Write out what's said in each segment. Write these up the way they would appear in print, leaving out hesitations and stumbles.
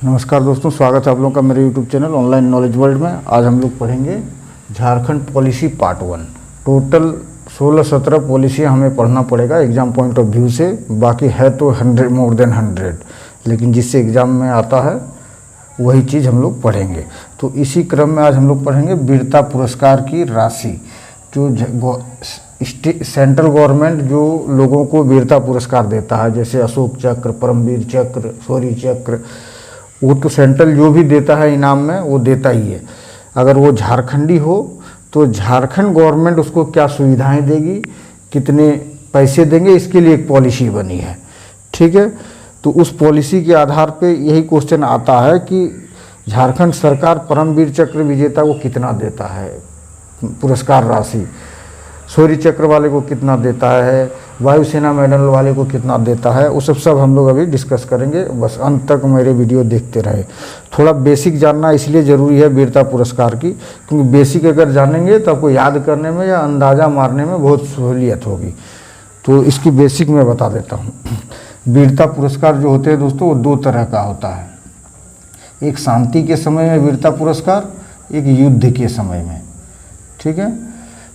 नमस्कार दोस्तों, स्वागत है आप लोगों का मेरे YouTube channel online knowledge world में। आज हम लोग पढ़ेंगे झारखंड पॉलिसी पार्ट 1। टोटल 16-17 पॉलिसियाँ हमें पढ़ना पड़ेगा एग्ज़ाम पॉइंट ऑफ व्यू से। बाकी है तो 100 मोर देन 100, लेकिन जिससे एग्ज़ाम में आता है वही चीज़ हम लोग पढ़ेंगे। तो इसी क्रम में आज हम लोग पढ़ेंगे वीरता पुरस्कार की राशि। जो सेंट्रल गवर्नमेंट जो लोगों को वीरता पुरस्कार देता है, जैसे अशोक चक्र, परमवीर चक्र, शौर्य चक्र, वो तो सेंट्रल जो भी देता है इनाम में वो देता ही है। अगर वो झारखंडी हो तो झारखंड गवर्नमेंट उसको क्या सुविधाएं देगी, कितने पैसे देंगे, इसके लिए एक पॉलिसी बनी है। ठीक है, तो उस पॉलिसी के आधार पे यही क्वेश्चन आता है कि झारखंड सरकार परमवीर चक्र विजेता को कितना देता है पुरस्कार राशि, शौर्य चक्र वाले को कितना देता है, वायुसेना मेडल वाले को कितना देता है, वो सब हम लोग अभी डिस्कस करेंगे। बस अंत तक मेरे वीडियो देखते रहे। थोड़ा बेसिक जानना इसलिए ज़रूरी है वीरता पुरस्कार की, क्योंकि बेसिक अगर जानेंगे तो आपको याद करने में या अंदाज़ा मारने में बहुत सहूलियत होगी। तो इसकी बेसिक मैं बता देता हूँ। वीरता पुरस्कार जो होते हैं दोस्तों, वो दो तरह का होता है। एक शांति के समय में वीरता पुरस्कार, एक युद्ध के समय में। ठीक है,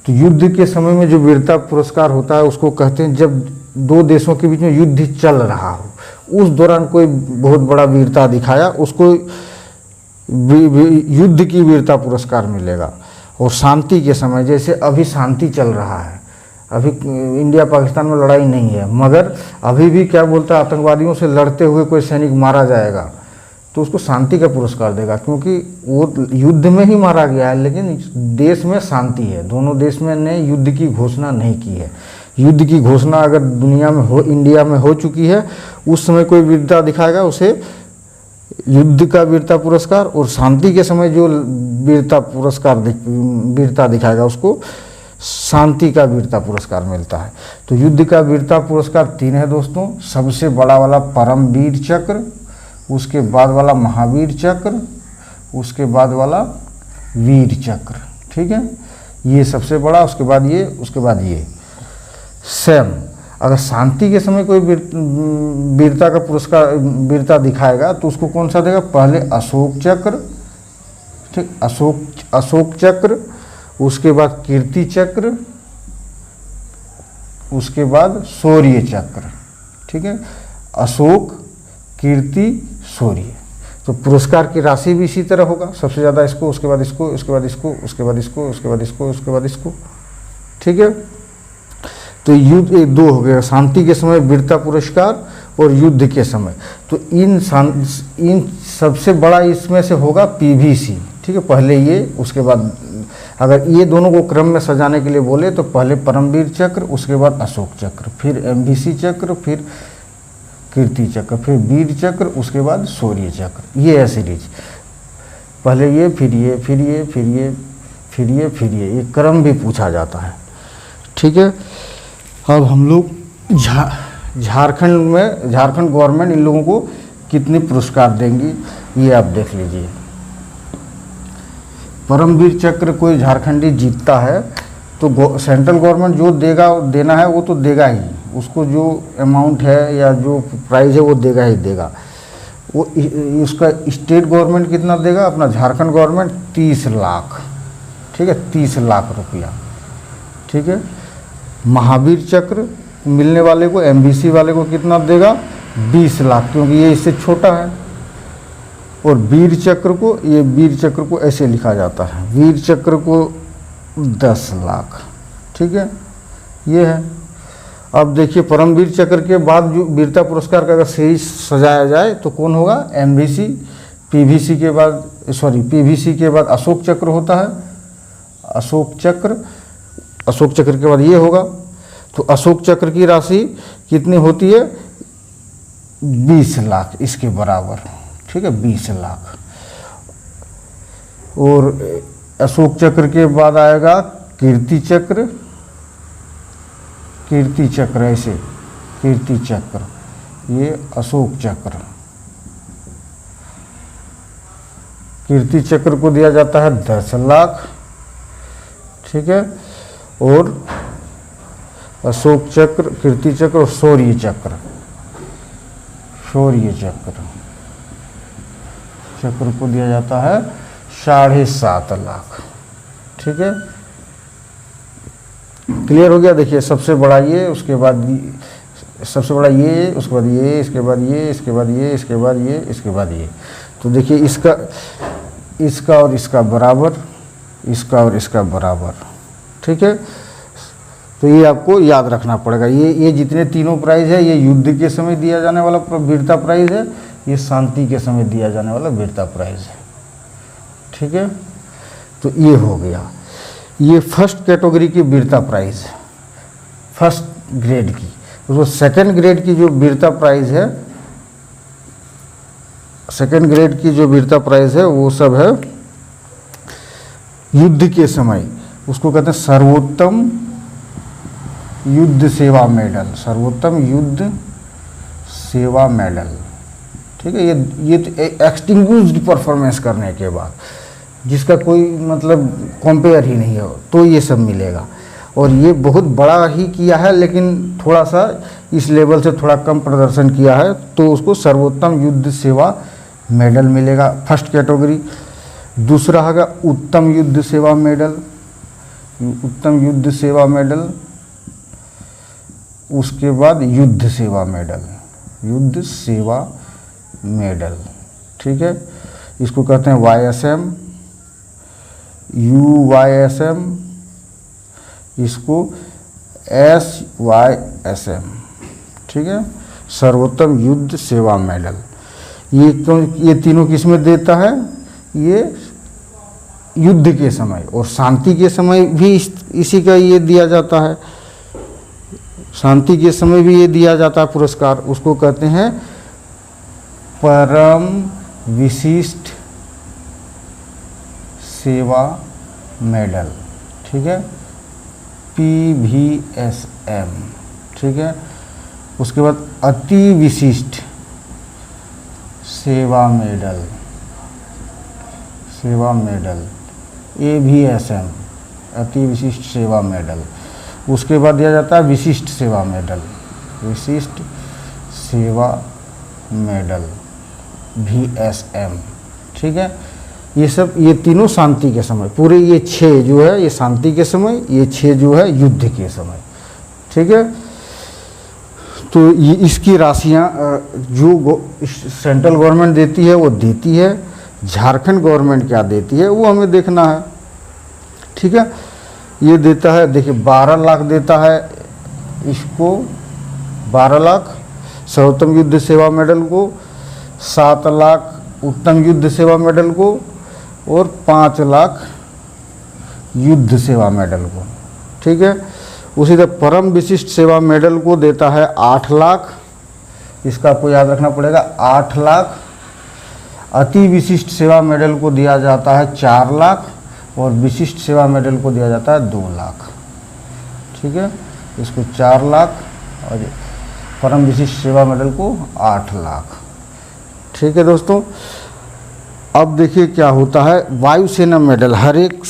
तो युद्ध के समय में जो वीरता पुरस्कार होता है उसको कहते हैं जब दो देशों के बीच में युद्ध चल रहा हो, उस दौरान कोई बहुत बड़ा वीरता दिखाया, उसको युद्ध की वीरता पुरस्कार मिलेगा। और शांति के समय, जैसे अभी शांति चल रहा है, अभी इंडिया पाकिस्तान में लड़ाई नहीं है, मगर अभी भी क्या बोलता है, आतंकवादियों से लड़ते हुए कोई सैनिक मारा जाएगा तो उसको शांति का पुरस्कार देगा, क्योंकि वो युद्ध में ही मारा गया है लेकिन देश में शांति है। दोनों देश में ने युद्ध की घोषणा नहीं की है। युद्ध की घोषणा अगर दुनिया में हो, इंडिया में हो चुकी है, उस समय कोई वीरता दिखाएगा उसे युद्ध का वीरता पुरस्कार, और शांति के समय जो वीरता दिखाएगा उसको शांति का वीरता पुरस्कार मिलता है। तो युद्ध का वीरता पुरस्कार 3 है दोस्तों। सबसे बड़ा वाला परमवीर चक्र, उसके बाद वाला महावीर चक्र, उसके बाद वाला वीर चक्र। ठीक है, ये सबसे बड़ा, उसके बाद ये, उसके बाद ये। सेम अगर शांति के समय कोई वीरता का पुरस्कार वीरता दिखाएगा तो उसको कौन सा देगा, पहले अशोक चक्र, ठीक, अशोक चक्र, उसके बाद कीर्ति चक्र, उसके बाद शौर्य चक्र। ठीक है, अशोक, कीर्ति, शौर्य। तो पुरस्कार की राशि भी इसी तरह होगा, सबसे ज़्यादा इसको, उसके बाद इसको, उसके बाद इसको, उसके बाद इसको, उसके बाद इसको, उसके बाद इसको। ठीक है, तो युद्ध एक दो हो गया, शांति के समय वीरता पुरस्कार और युद्ध के समय। तो इन सबसे बड़ा इसमें से होगा पीवीसी। ठीक है, पहले ये, उसके बाद अगर ये दोनों को क्रम में सजाने के लिए बोले तो पहले परमवीर चक्र, उसके बाद अशोक चक्र, फिर एमवीसी चक्र, फिर कीर्ति चक्र, फिर वीर चक्र, उसके बाद शौर्य चक्र। ये है सीरीज, पहले ये, फिर ये, फिर ये, फिर ये, फिर ये, फिर ये क्रम भी पूछा जाता है। ठीक है, अब हम लोग झारखंड गवर्नमेंट इन लोगों को कितने पुरस्कार देंगी ये आप देख लीजिए। परमवीर चक्र कोई झारखंडी जीतता है तो सेंट्रल गवर्नमेंट जो देना है वो तो देगा ही, उसको जो अमाउंट है या जो प्राइज़ है वो देगा ही देगा। वो उसका स्टेट गवर्नमेंट कितना देगा, अपना झारखंड गवर्नमेंट 30 लाख। ठीक है, 30 लाख रुपया। ठीक है, महावीर चक्र मिलने वाले को, एमबीसी वाले को कितना देगा, 20 लाख, क्योंकि ये इससे छोटा है। और वीर चक्र को, ये वीर चक्र को ऐसे लिखा जाता है, वीर चक्र को 10 लाख। ठीक है, ये है। अब देखिए, परमवीर चक्र के बाद जो वीरता पुरस्कार का अगर सीरीज सजाया जाए तो कौन होगा, एमवीसी, पीवीसी के बाद, पीवीसी के बाद अशोक चक्र होता है, अशोक चक्र के बाद ये होगा। तो अशोक चक्र की राशि कितनी होती है, 20 लाख इसके बराबर। ठीक है, 20 लाख। और अशोक चक्र के बाद आएगा कीर्ति चक्र, ऐसे कीर्ति चक्र, ये अशोक चक्र। कीर्ति चक्र को दिया जाता है 10 लाख। ठीक है, और अशोक चक्र, कीर्ति चक्र और शौर्य चक्र, चक्र को दिया जाता है 7.5 लाख। ठीक है, क्लियर हो गया। देखिए सबसे बड़ा ये, उसके बाद सबसे बड़ा ये, उसके बाद ये, इसके बाद ये, इसके बाद ये, इसके बाद ये, इसके बाद ये। तो देखिए इसका और इसका बराबर, इसका और इसका बराबर। ठीक है, तो ये आपको याद रखना पड़ेगा। ये जितने तीनों प्राइज है, ये युद्ध के समय दिया जाने वाला वीरता प्राइज है, ये शांति के समय दिया जाने वाला वीरता प्राइज है। ठीक है, तो ये हो गया, ये फर्स्ट कैटेगरी की वीरता प्राइज है, फर्स्ट ग्रेड की। तो सेकंड ग्रेड की जो वीरता प्राइज है, सेकंड ग्रेड की जो वीरता प्राइज है वो सब है युद्ध के समय, उसको कहते हैं सर्वोत्तम युद्ध सेवा मेडल, सर्वोत्तम युद्ध सेवा मेडल। ठीक है, ये एक्सटिंग्विश्ड परफॉर्मेंस करने के बाद, जिसका कोई मतलब कंपेयर ही नहीं हो, तो ये सब मिलेगा। और ये बहुत बड़ा ही किया है, लेकिन थोड़ा सा इस लेवल से थोड़ा कम प्रदर्शन किया है, तो उसको सर्वोत्तम युद्ध सेवा मेडल मिलेगा, फर्स्ट कैटेगरी। दूसरा होगा उत्तम युद्ध सेवा मेडल, उत्तम युद्ध सेवा मेडल। उसके बाद युद्ध सेवा मेडल, युद्ध सेवा मेडल। ठीक है, इसको कहते हैं YSM, UYSM, इसको SYSM। ठीक है, सर्वोत्तम युद्ध सेवा मेडल। ये तीनों किस में देता है? ये युद्ध के समय और शांति के समय भी इसी का ये दिया जाता है, शांति के समय भी ये दिया जाता है पुरस्कार। उसको कहते हैं परम विशिष्ट सेवा मेडल। ठीक है, PVSM। ठीक है, उसके बाद अति विशिष्ट सेवा मेडल, सेवा मेडल AVSM, अति विशिष्ट सेवा मेडल। उसके बाद दिया जाता है विशिष्ट सेवा मेडल, विशिष्ट सेवा मेडल VSM। ठीक है, ये सब, ये तीनों शांति के समय, पूरे ये 6 जो है ये शांति के समय, ये 6 जो है युद्ध के समय। ठीक है, तो ये इसकी राशियाँ जो सेंट्रल गवर्नमेंट देती है वो देती है, झारखंड गवर्नमेंट क्या देती है वो हमें देखना है। ठीक है, ये देता है, देखिए 12 लाख देता है इसको, 12 लाख सर्वोत्तम युद्ध सेवा मेडल को, 7 लाख उत्तम युद्ध सेवा मेडल को, और 5 लाख युद्ध सेवा मेडल को। ठीक है, उसी तरह परम विशिष्ट सेवा मेडल को देता है 8 लाख, इसका आपको याद रखना पड़ेगा 8 लाख। अति विशिष्ट सेवा मेडल को दिया जाता है 4 लाख, और विशिष्ट सेवा मेडल को दिया जाता है 2 लाख। ठीक है, इसको 4 लाख और परम विशिष्ट सेवा मेडल को 8 लाख। ठीक है दोस्तों, अब देखिए क्या होता है, वायुसेना मेडल हर एक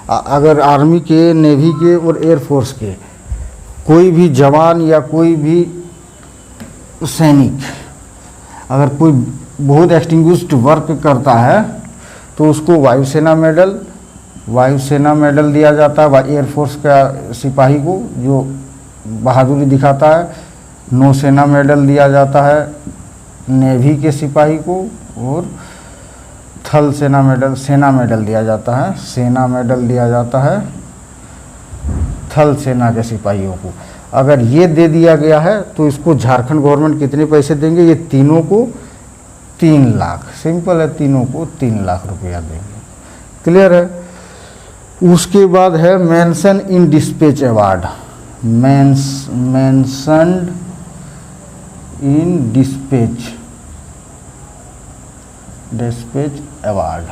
अगर आर्मी के, नेवी के और एयरफोर्स के कोई भी जवान या कोई भी सैनिक अगर कोई बहुत एक्सटिंग्विश्ड वर्क करता है तो उसको वायुसेना मेडल, वायुसेना मेडल दिया जाता है एयरफोर्स का सिपाही को जो बहादुरी दिखाता है। नौसेना मेडल दिया जाता है नेवी के सिपाही को, और थल सेना मेडल, सेना मेडल दिया जाता है, सेना मेडल दिया जाता है थल सेना के सिपाहियों को। अगर ये दे दिया गया है तो इसको झारखंड गवर्नमेंट कितने पैसे देंगे? ये तीनों को 3 लाख, सिंपल है, तीनों को 3 लाख रुपया देंगे। क्लियर है? उसके बाद है mention in dispatch award, mentioned in dispatch award,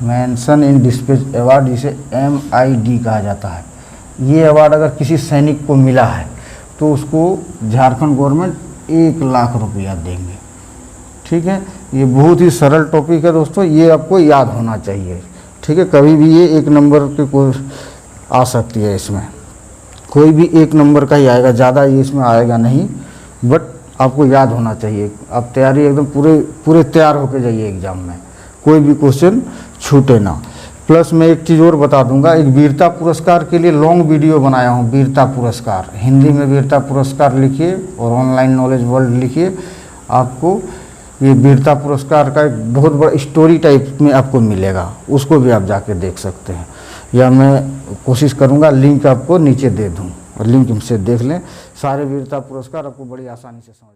mention in dispatch award, जिसे MID कहा जाता है। ये अवार्ड अगर किसी सैनिक को मिला है तो उसको झारखंड गवर्नमेंट 1 लाख रुपया देंगे। ठीक है, ये बहुत ही सरल टॉपिक है दोस्तों, ये आपको याद होना चाहिए। ठीक है, कभी भी ये 1 नंबर के कोई आ सकती है, इसमें कोई भी 1 नंबर का ही आएगा, ज़्यादा ये इसमें आएगा नहीं, बट आपको याद होना चाहिए। आप तैयारी एकदम पूरे तैयार होके जाइए एग्ज़ाम में, कोई भी क्वेश्चन छूटे ना। प्लस मैं एक चीज़ और बता दूंगा, एक वीरता पुरस्कार के लिए लॉन्ग वीडियो बनाया हूँ। वीरता पुरस्कार हिंदी में वीरता पुरस्कार लिखिए और ऑनलाइन नॉलेज वर्ल्ड लिखिए, आपको ये वीरता पुरस्कार का एक बहुत बड़ा स्टोरी टाइप में आपको मिलेगा, उसको भी आप जाके देख सकते हैं, या मैं कोशिश करूँगा लिंक आपको नीचे दे दूँ और लिंक से देख लें। सारे वीरता पुरस्कार आपको बड़ी आसानी से समझ